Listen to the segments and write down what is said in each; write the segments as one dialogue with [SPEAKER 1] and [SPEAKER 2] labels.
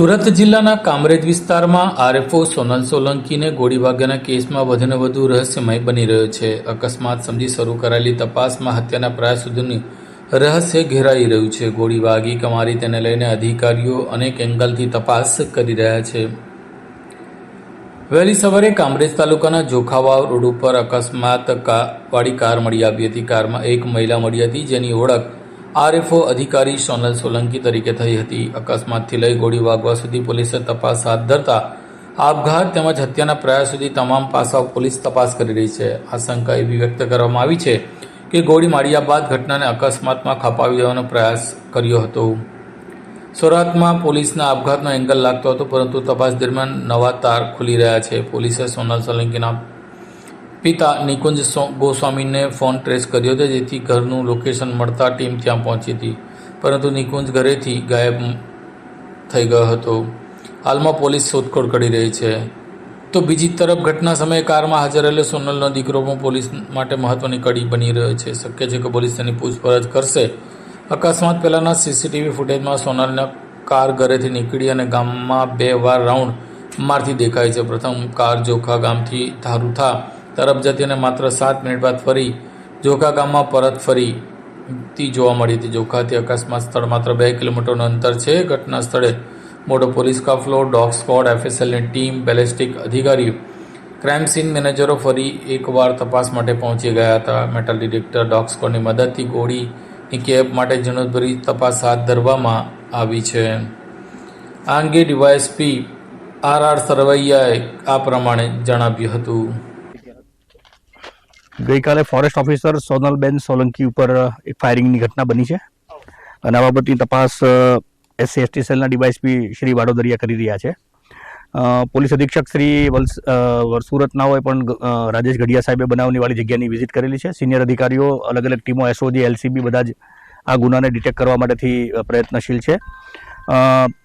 [SPEAKER 1] સુરત જિલ્લાના કામરેજ વિસ્તારમાં આરએફઓ સોનલ સોલંકીને ગોળી વાગ્યાના કેસમાં વધુને વધુ રહસ્યમય બની રહ્યો છે. અકસ્માત સમજી શરૂ કરાયેલી તપાસમાં હત્યાના પ્રયાસ સુધીનું રહસ્ય ઘેરાઈ રહ્યું છે. ગોળી વાગી કે મારી તેને લઈને અધિકારીઓ અનેક એંગલથી તપાસ કરી રહ્યા છે. વહેલી સવારે કામરેજ તાલુકાના જોખાવાવ રોડ ઉપર અકસ્માત વાળી કાર મળી આવી હતી. કારમાં એક મહિલા મળી હતી, જેની ઓળખ આરએફઓ અધિકારી સોનલ સોલંકી તરીકે થઈ હતી. અકસ્માતથી લઈ ગોળી વાગવા સુધી પોલીસે તપાસ હાથ ધરતા આપઘાત તેમજ હત્યાના પ્રયાસ સુધી તમામ પાસાઓ પોલીસ તપાસ કરી રહી છે. આશંકા એવી વ્યક્ત કરવામાં આવી છે કે ગોળી માર્યા બાદ ઘટનાને અકસ્માતમાં ખપાવી દેવાનો પ્રયાસ કર્યો હતો. શરૂઆતમાં પોલીસના આપઘાતનો એંગલ લાગતો હતો, પરંતુ તપાસ દરમિયાન નવા તાર ખુલી રહ્યા છે. પોલીસે સોનલ સોલંકીના પિતા નિકુંજ ગોસ્વામીને ફોન ટ્રેસ કર્યો હતો, જેથી ઘરનું લોકેશન મળતા ટીમ ત્યાં પહોંચી હતી, પરંતુ નિકુંજ ઘરેથી ગાયબ થઈ ગયો હતો. હાલમાં પોલીસ શોધખોળ કરી રહી છે. તો બીજી તરફ ઘટના સમયે કારમાં હાજર રહેલો સોનલનો દીકરો પણ પોલીસ માટે મહત્વની કડી બની રહ્યો છે. શક્ય છે કે પોલીસ તેની પૂછપરછ કરશે. અકસ્માત પહેલાંના સીસીટીવી ફૂટેજમાં સોનલના કાર ઘરેથી નીકળી અને ગામમાં 2 વાર રાઉન્ડ મારતી દેખાય છે. પ્રથમ કાર જોખા ગામથી ધારુથા તરફ જતી અને માત્ર 7 મિનિટ બાદ ફરી જોખા ગામમાં પરત ફરીતી જોવા મળી હતી. જોખાથી અકસ્માત સ્થળ માત્ર 2 કિલોમીટરનું અંતર છે. ઘટના સ્થળે મોટો પોલીસ કાફલો, ડોગ સ્ક્વોડ, એફએસએલની ટીમ, બેલેસ્ટિક અધિકારી, ક્રાઇમ સીન મેનેજરો ફરી એકવાર તપાસ માટે પહોંચી ગયા હતા. મેટલ ડિટેક્ટર, ડોગ સ્ક્વોડની મદદથી ગોળીની કેપ માટે ઝીણવટભરી તપાસ હાથ ધરવામાં આવી છે. આ અંગે ડીવાયએસપી આર સરવૈયાએ આ પ્રમાણે જણાવ્યું હતું.
[SPEAKER 2] ગઈકાલે ફોરેસ્ટ ઓફિસર સોનલબેન સોલંકી ઉપર એક ફાયરિંગની ઘટના બની છે અને આ બાબતની તપાસ SC/ST સેલના ડીવાયએસપી શ્રી વાડોદરિયા કરી રહ્યા છે. પોલીસ અધિક્ષક શ્રી સુરતના હોય પણ રાજેશ ગઢિયા સાહેબે બનાવની વાળી જગ્યાની વિઝિટ કરેલી છે. સિનિયર અધિકારીઓ, અલગ અલગ ટીમો, SOG, LCB બધા જ આ ગુનાને ડિટેક્ટ કરવા માટેથી પ્રયત્નશીલ છે.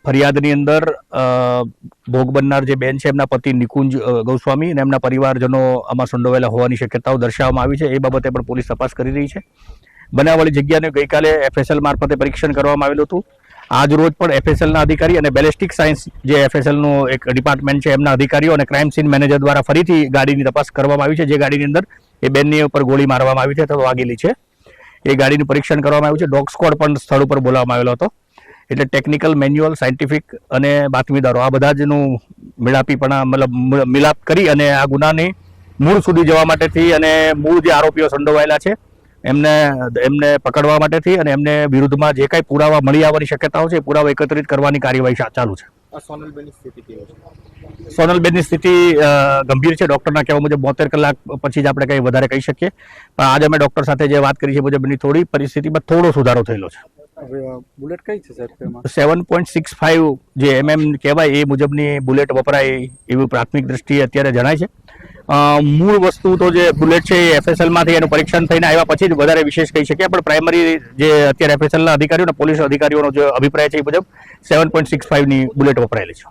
[SPEAKER 2] ફરિયાદની અંદર ભોગ બનનાર જે બેન છે, એમના પતિ નિકુંજ ગોસ્વામી અને એમના પરિવારજનો આમાં સંડોવાયેલા હોવાની શક્યતાઓ દર્શાવવામાં આવી છે. એ બાબતે પણ પોલીસ તપાસ કરી રહી છે. બનાવવાળી જગ્યાને ગઈકાલે FSL મારફતે પરીક્ષણ કરવામાં આવેલું હતું. આજ રોજ પણ FSLના અધિકારી અને બેલેસ્ટિક સાયન્સ જે FSLનું એક ડિપાર્ટમેન્ટ છે, એમના અધિકારીઓ અને ક્રાઇમ સીન મેનેજર દ્વારા ફરીથી ગાડીની તપાસ કરવામાં આવી છે. જે ગાડીની અંદર એ બેનની ઉપર ગોળી મારવામાં આવી છે અથવા વાગેલી છે, એ ગાડીનું પરીક્ષણ કરવામાં આવ્યું છે. ડોગ સ્ક્વોડ પણ સ્થળ ઉપર બોલાવવામાં આવેલો હતો. એટલે ટેકનિકલ, મેન્યુઅલ, સાયન્ટિફિક અને બાતમીદારો આ બધા જનું મિલાપ કરી અને આ ગુનાની મૂળ સુધી જવા માટેથી અને મૂળ જે આરોપીઓ સંડોવાયેલા છે એમને પકડવા માટેથી અને એમને વિરુદ્ધમાં જે કાંઈ પુરાવા મળી આવવાની શક્યતાઓ છે એ પુરાવા એકત્રિત કરવાની કાર્યવાહી ચાલુ છે. સોનલબેનની સ્થિતિ ગંભીર છે. ડૉક્ટરના કહેવા મુજબ 72 કલાક પછી જ આપણે કંઈ વધારે કહી શકીએ, પણ આજે અમે ડૉક્ટર સાથે જે વાત કરી છે મુજબ એની થોડી પરિસ્થિતિમાં થોડો સુધારો થયેલો છે.
[SPEAKER 3] બુલેટ કઈ છે સર?
[SPEAKER 2] 7.65 જે MM કહેવાય એ મુજબની બુલેટ વપરાય એવું પ્રાથમિક દ્રષ્ટિએ અત્યારે જણાય છે. મૂળ વસ્તુ તો જે બુલેટ છે એ FSLમાંથી એનું પરીક્ષણ થઈને આવ્યા પછી જ વધારે વિશેષ કહી શકીએ, પણ પ્રાઇમરી જે અત્યારે FSLના અધિકારીઓ અને પોલીસ અધિકારીઓનો જે અભિપ્રાય છે એ મુજબ 7.65ની બુલેટ વપરાયેલી છે.